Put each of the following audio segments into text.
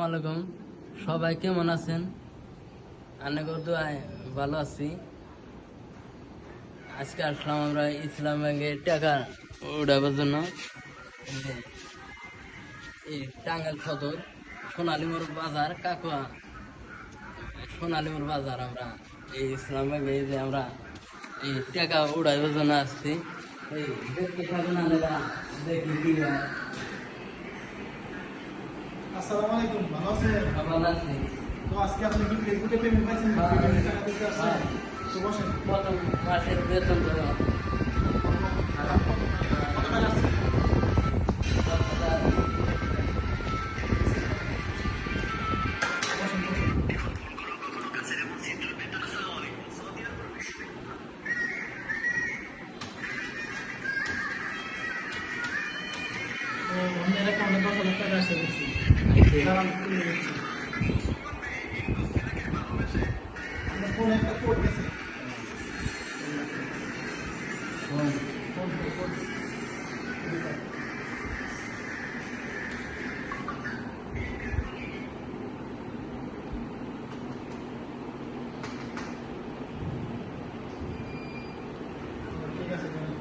আসসালামু আলাইকুম, সবাই কেমন আছেন? অনেক দোয়ায় ভালো আছি। আজকে আসলাম আমরা ইসলাম ব্যাংকে টাকা উঠাবার জন্য। এই টাঙ্গাইল সদর সোনালীমোড় বাজার কাকুয়া সোনালীমোড় বাজার আমরা এই ইসলাম ব্যাংকে যে আমরা এই টাকা উঠাইবার জন্য আসছি। এই দেখতে থাকুন, আমরা দেখি কি হয়। আসসালামু আলাইকুম, ভালো আছেন? ভালো আছি। তো আজকে আপনি কি ফেসবুকে পেমেন্ট পাইছেন? হ্যাঁ। পেমেন্টের টাকা দিতে আসছেন? তো বসেন। প্রথম মাসের বেতন তো কত টাকা আসছে? বসেন, বসেন। তো অন্যের অ্যাকাউন্টে 10,000 টাকা আসছে দেখছি। দাঁড়ান, খুলে দিচ্ছি। আপনার ফোনে একটা কোড গেছে। Phone pay, code. ঠিক আছে, করেন।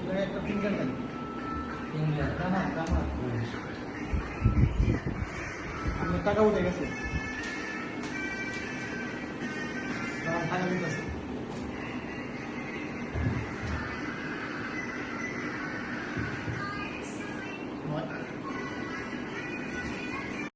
এখানে একটা ফিঙ্গার দেন। ডান হাত। আপনার টাকা উঠে গেছে। টাকা দিতেছে।